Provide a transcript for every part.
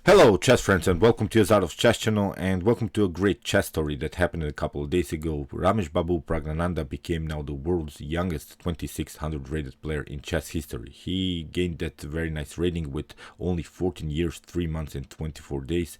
Hello, chess friends, and welcome to Azadov's Chess Channel, and welcome to a great chess story that happened a couple of days ago. Rameshbabu Praggnanandhaa became now the world's youngest 2600 rated player in chess history. He gained that very nice rating with only 14 years, 3 months, and 24 days.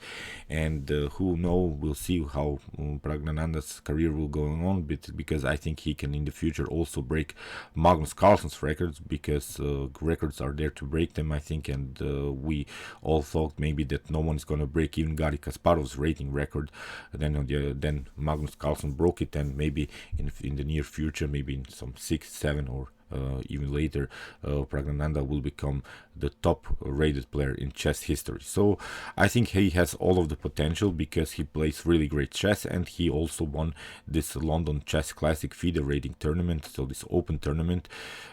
And who knows, we'll see how Praggnanandhaa's career will go on, because I think he can in the future also break Magnus Carlsen's records, because records are there to break them, I think, and we all thought maybe that no one is going to break even Garry Kasparov's rating record. Then Magnus Carlsen broke it, and maybe in the near future, maybe in some 6, 7, or even later, Praggnanandhaa will become the top rated player in chess history. So I think he has all of the potential because he plays really great chess, and he also won this London Chess Classic FIDE rating tournament, so this open tournament,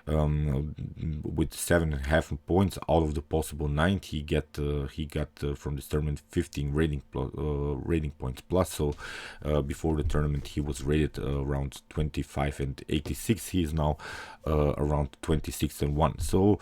with 7.5 points out of the possible 9. He got from this tournament 15 rating points plus. So before the tournament he was rated around 25 and 86. He is now around 26 and 1. So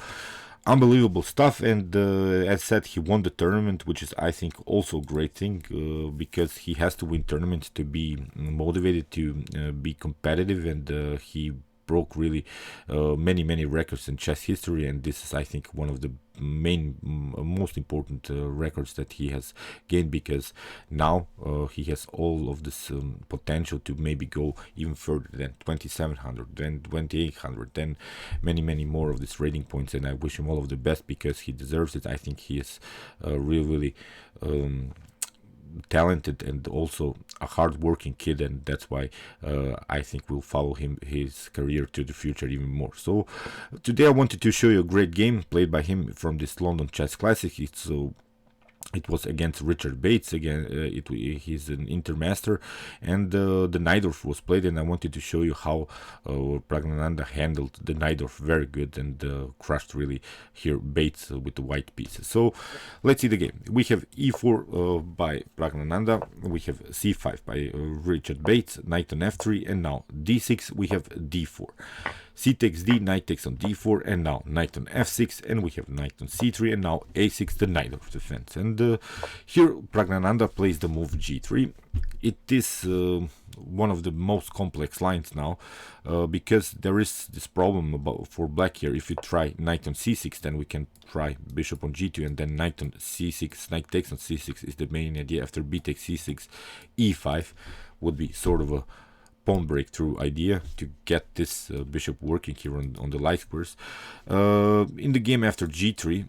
unbelievable stuff. And as said, he won the tournament, which is, I think, also a great thing, because he has to win tournaments to be motivated, to be competitive, and he broke really many records in chess history, and this is, I think, one of the most important records that he has gained, because now he has all of this potential to maybe go even further than 2700, then 2800, then many more of these rating points. And I wish him all of the best because he deserves it. I think he is really talented and also a hard-working kid, and that's why I think we'll follow his career to the future even more. So today I wanted to show you a great game played by him from this London Chess Classic. It was against Richard Bates. Again, he's an Intermaster, and the Najdorf was played, and I wanted to show you how Praggnanandhaa handled the Najdorf very good and crushed really here Bates with the white pieces. So let's see the game. We have e4 by Praggnanandhaa, we have c5 by Richard Bates, knight on f3, and now d6, we have d4. C takes d, knight takes on d4, and now knight on f6, and we have knight on c3, and now a6, the Najdorf defense. And here Praggnanandhaa plays the move g3. It is one of the most complex lines now, because there is this problem for black here. If you try knight on c6, then we can try bishop on g2, and then knight on c6, knight takes on c6 is the main idea. After b takes c6, e5 would be sort of a pawn breakthrough idea to get this bishop working here on the light squares. In the game after g3,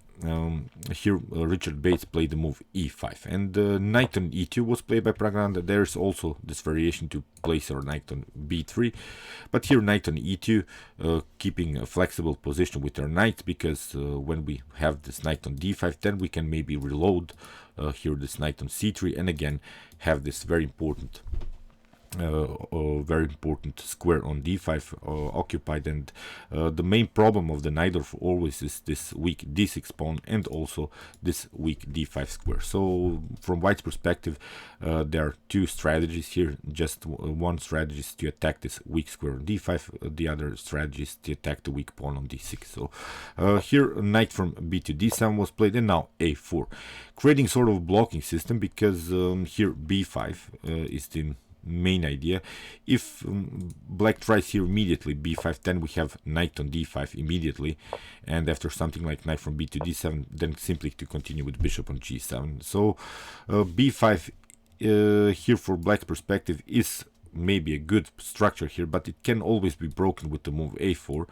here Richard Bates played the move e5, and knight on e2 was played by Praggnanandhaa. There's also this variation to place our knight on b3, but here knight on e2, keeping a flexible position with our knight, because when we have this knight on d5, then we can maybe reload here this knight on c3, and again have this very important square on d5 occupied. And the main problem of the Najdorf always is this weak d6 pawn and also this weak d5 square. So from white's perspective, there are two strategies here. Just one strategy is to attack this weak square on d5, the other strategy is to attack the weak pawn on d6. So here knight from b to d7 was played, and now a4, creating sort of a blocking system, because here b5 is the main idea. If black tries here immediately b5, then we have knight on d5 immediately, and after something like knight from b to d7, then simply to continue with bishop on g7. So b5 here for black's perspective is maybe a good structure here, but it can always be broken with the move a4.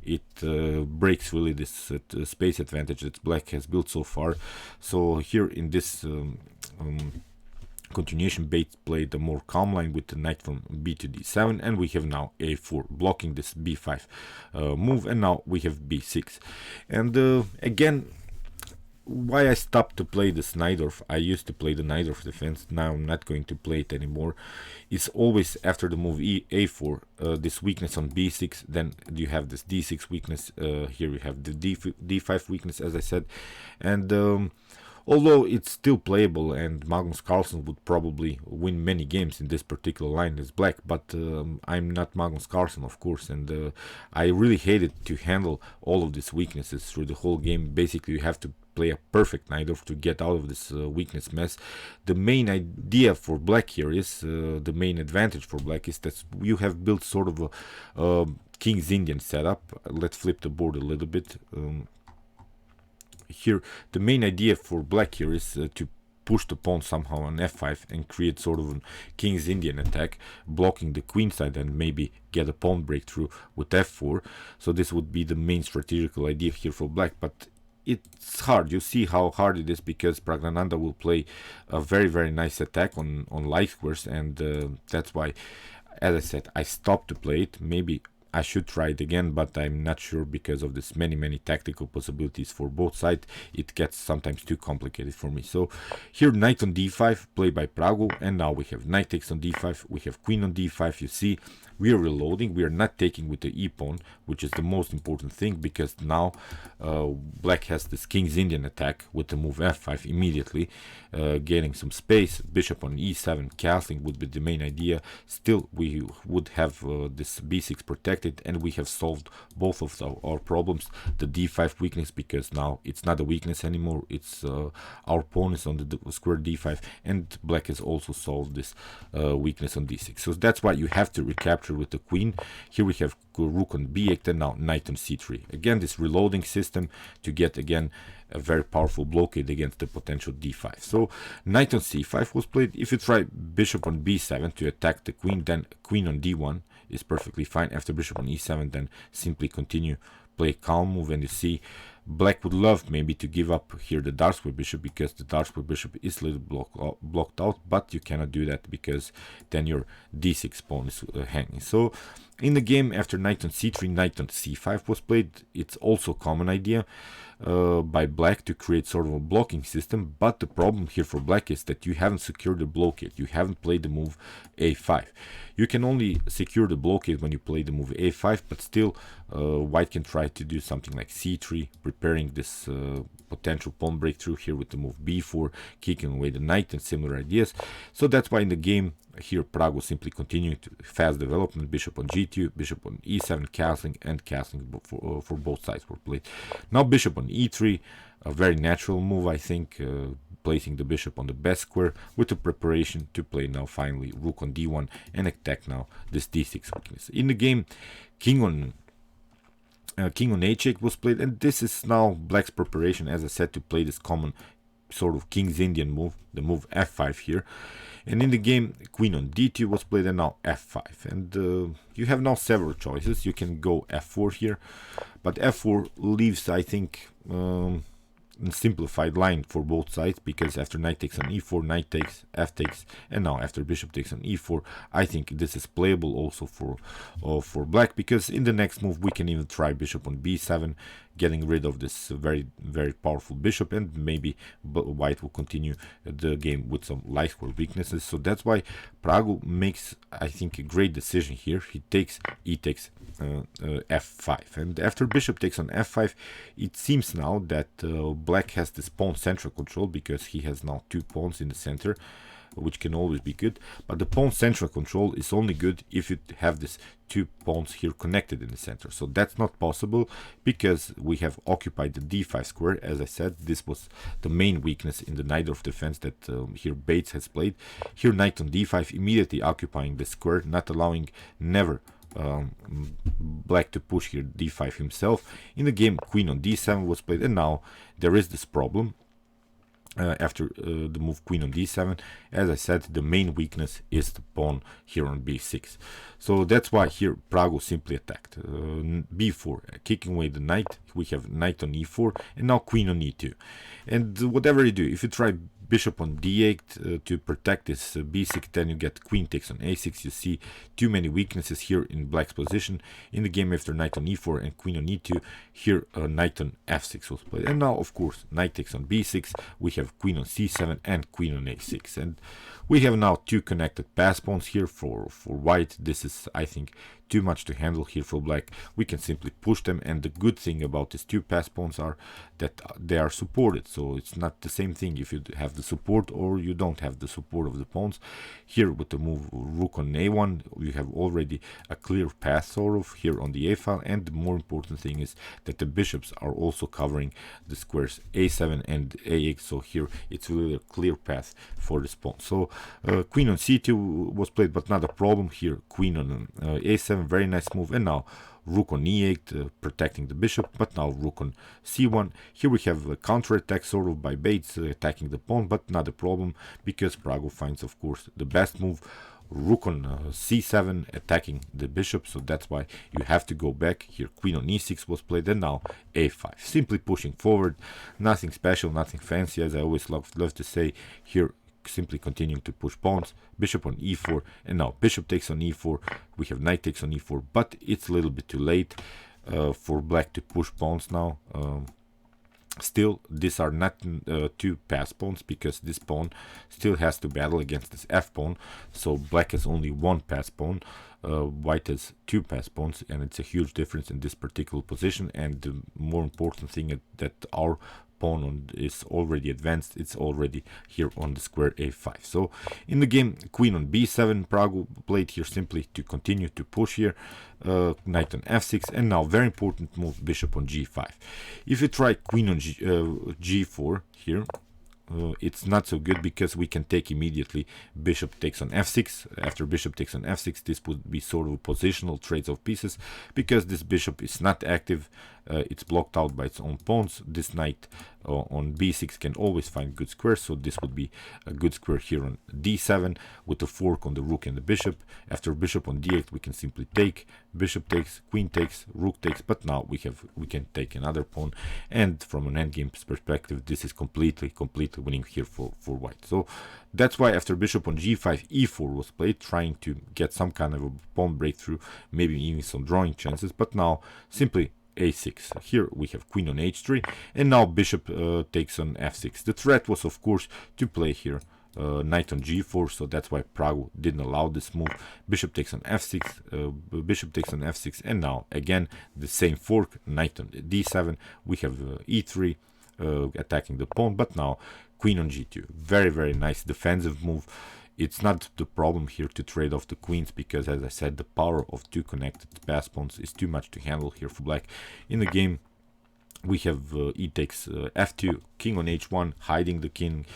It breaks really this space advantage that black has built so far. So here in this continuation, Bates played a more calm line with the knight from b to d7, and we have now a4 blocking this b5 move, and now we have b6. And again, why I stopped to play this Najdorf, I used to play the Najdorf defense, now I'm not going to play it anymore, is always after the move a4, this weakness on b6, then you have this d6 weakness, here we have the d5 weakness, as I said. And although it's still playable, and Magnus Carlsen would probably win many games in this particular line as black, but I'm not Magnus Carlsen, of course, and I really hated to handle all of these weaknesses through the whole game. Basically, you have to play a perfect Najdorf to get out of this weakness mess. The main idea for black here is, the main advantage for black is that you have built sort of a King's Indian setup. Let's flip the board a little bit. Here, the main idea for black here is to push the pawn somehow on f5 and create sort of a King's Indian attack, blocking the queen side and maybe get a pawn breakthrough with f4. So this would be the main strategical idea here for black, but it's hard. You see how hard it is, because Praggnanandhaa will play a very nice attack on light squares, and that's why, as I said, I stopped to play it. Maybe I should try it again, but I'm not sure, because of this many tactical possibilities for both sides. It gets sometimes too complicated for me. So here, knight on d5 played by Praggu, and now we have knight takes on d5, we have queen on d5. You see, we are reloading, we are not taking with the e-pawn, which is the most important thing, because now black has this King's Indian attack with the move f5 immediately, gaining some space. Bishop on e7, castling would be the main idea. Still, we would have this b6 protected, and we have solved both of our problems. The d5 weakness, because now it's not a weakness anymore, it's our pawn is on the square d5, and black has also solved this weakness on d6. So that's why you have to recapture with the queen. Here we have rook on b8, and now knight on c3. Again, this reloading system to get again a very powerful blockade against the potential d5. So knight on c5 was played. If you try bishop on b7 to attack the queen, then queen on d1 is perfectly fine. After bishop on e7, then simply continue, play calm move, and you see black would love maybe to give up here the dark square bishop, because the dark square bishop is a little blocked out, but you cannot do that, because then your d6 pawn is hanging. So in the game, after knight on c3, knight on c5 was played. It's also a common idea by black to create sort of a blocking system, but the problem here for black is that you haven't secured the blockade. You haven't played the move a5. You can only secure the blockade when you play the move a5, but still white can try to do something like c3, preparing this potential pawn breakthrough here with the move b4, kicking away the knight, and similar ideas. So that's why in the game here Praggu simply continuing to fast development. Bishop on g2, bishop on e7, castling, and castling for both sides were played. Now bishop on e3, a very natural move, I think, placing the bishop on the best square with the preparation to play now finally rook on d1 and attack now this d6 weakness. In the game, king on h8 was played, and this is now black's preparation, as I said, to play this common sort of King's Indian move, the move f5 here. And in the game, queen on d2 was played, and now f5. And you have now several choices. You can go f4 here, but f4 leaves, I think, a simplified line for both sides, because after knight takes on e4, knight takes, f takes, and now after bishop takes on e4, I think this is playable also for black, because in the next move we can even try bishop on b7, getting rid of this very powerful bishop, and maybe white will continue the game with some light square weaknesses. So that's why Praggu makes, I think, a great decision here. He takes takes f5, and after bishop takes on f5, it seems now that black has this pawn central control, because he has now two pawns in the center, which can always be good. But the pawn central control is only good if you have this two pawns here connected in the center. So that's not possible, because we have occupied the d5 square. As I said, this was the main weakness in the Najdorf defense that here Bates has played. Here knight on d5, immediately occupying the square, not allowing never black to push here d5 himself. In the game, queen on d7 was played, and now there is this problem. After the move queen on d7, as I said, the main weakness is the pawn here on b6. So that's why here Praggu simply attacked. b4, kicking away the knight. We have knight on e4, and now queen on e2. And whatever you do, if you try bishop on d8 to protect this b6, then you get queen takes on a6. You see too many weaknesses here in black's position. In the game, after knight on e4 and queen on e2, here knight on f6 was played. And now, of course, knight takes on b6. We have queen on c7 and queen on a6. And we have now two connected pass pawns here for white. This is, I think, too much to handle here for black. We can simply push them, and the good thing about these two pass pawns are that they are supported, so it's not the same thing if you have the support or you don't have the support of the pawns. Here with the move rook on a1, you have already a clear path sort of here on the a file, and the more important thing is that the bishops are also covering the squares a7 and ax, so here it's really a clear path for this pawn. So queen on c2 was played, but not a problem here. Queen on a7, very nice move, and now rook on e8, protecting the bishop, but now rook on c1. Here we have a counterattack sort of by Bates, attacking the pawn, but not a problem because Praggu finds, of course, the best move. Rook on c7, attacking the bishop, so that's why you have to go back. Here queen on e6 was played, and now a5, simply pushing forward. Nothing special, nothing fancy, as I always love to say. Here simply continuing to push pawns, bishop on e4, and now bishop takes on e4. We have knight takes on e4, but it's a little bit too late for black to push pawns now. Still, these are not two pass pawns, because this pawn still has to battle against this f pawn, so black has only one pass pawn, white has two pass pawns, and it's a huge difference in this particular position. And the more important thing is that our pawn is already advanced, it's already here on the square a5. So in the game, queen on b7, Praggu played here simply to continue to push here, knight on f6, and now very important move, bishop on g5. If you try queen on g4 here, it's not so good, because we can take immediately. Bishop takes on f6. After bishop takes on f6, this would be sort of a positional trades of pieces, because this bishop is not active. It's blocked out by its own pawns. This knight on b6 can always find good squares, so this would be a good square here on d7 with a fork on the rook and the bishop. After bishop on d8, we can simply take. Bishop takes, queen takes, rook takes, but now we can take another pawn, and from an endgame perspective, this is completely winning here for white. So that's why after bishop on g5, e4 was played, trying to get some kind of a pawn breakthrough, maybe even some drawing chances, but now simply a6. Here we have queen on h3, and now bishop takes on f6. The threat was, of course, to play here knight on g4, so that's why Praggu didn't allow this move. Bishop takes on f6, bishop takes on f6, and now again the same fork, knight on d7. We have e3 attacking the pawn, but now queen on g2. Very nice defensive move. It's not the problem here to trade off the queens, because, as I said, the power of two connected pass pawns is too much to handle here for black. In the game, we have e takes f2, king on h1, hiding the king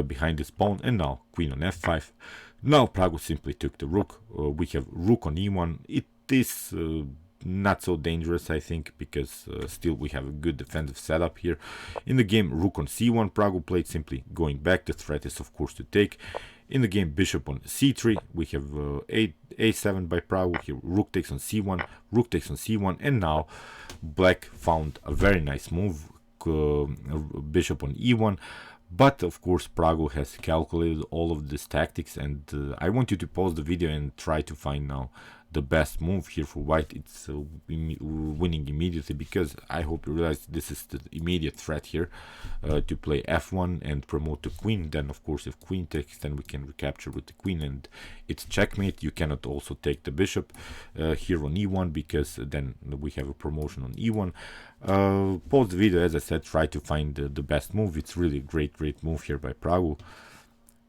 behind this pawn, and now queen on f5. Now Praggu simply took the rook. We have rook on e1. It is not so dangerous, I think, because still we have a good defensive setup here. In the game, rook on c1, Praggu played, simply going back. The threat is, of course, to take. In the game, bishop on c3, we have a7 by Praggu. Here rook takes on c1, rook takes on c1, and now black found a very nice move, bishop on e1. But of course, Praggu has calculated all of these tactics, and I want you to pause the video and try to find now the best move here for white. It's winning immediately, because I hope you realize this is the immediate threat here, to play f1 and promote the queen. Then of course, if queen takes, then we can recapture with the queen, and it's checkmate. You cannot also take the bishop here on e1, because then we have a promotion on e1. Pause the video, as I said, try to find the best move. It's really a great move here by Praggu.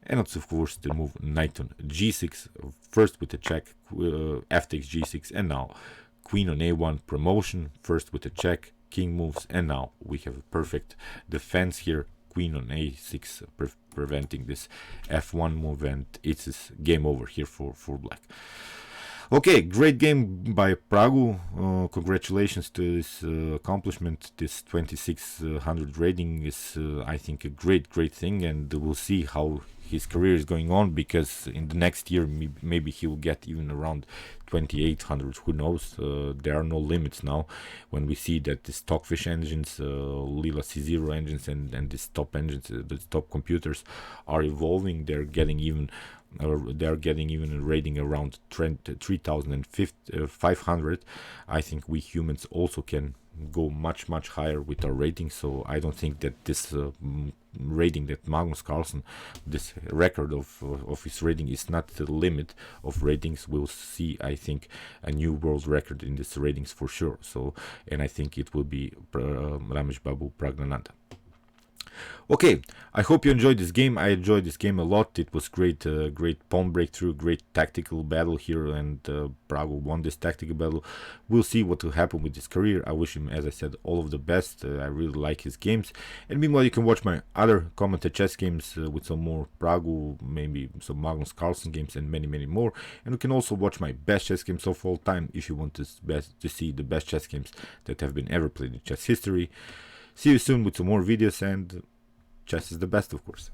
And it's, of course, the move knight on g6, first with a check, f takes g6, and now queen on a1, promotion, first with a check, king moves, and now we have a perfect defense here, queen on a6, preventing this f1 move, and it's game over here for black. Okay, great game by Praggu. Congratulations to this accomplishment. This 2600 rating is, I think, a great thing, and we'll see how his career is going on, because in the next year maybe he will get even around 2800. Who knows? There are no limits now when we see that the Stockfish engines, Lila C0 engines, and these top engines, the top computers are evolving. They're getting even a rating around 3500. I think we humans also can go much higher with our rating, so I don't think that this rating that Magnus Carlsen, this record of his rating is not the limit of ratings. We'll see, I think, a new world record in this ratings for sure. So, and I think it will be Rameshbabu Praggnanandhaa. Okay, I hope you enjoyed this game. I enjoyed this game a lot. It was great, great pawn breakthrough, great tactical battle here, and Praggu won this tactical battle. We'll see what will happen with his career. I wish him, as I said, all of the best. I really like his games. And meanwhile, you can watch my other commented chess games with some more Praggu, maybe some Magnus Carlsen games, and many, many more. And you can also watch my best chess games of all time if you want to see the best chess games that have been ever played in chess history. See you soon with some more videos, and chess is the best, of course.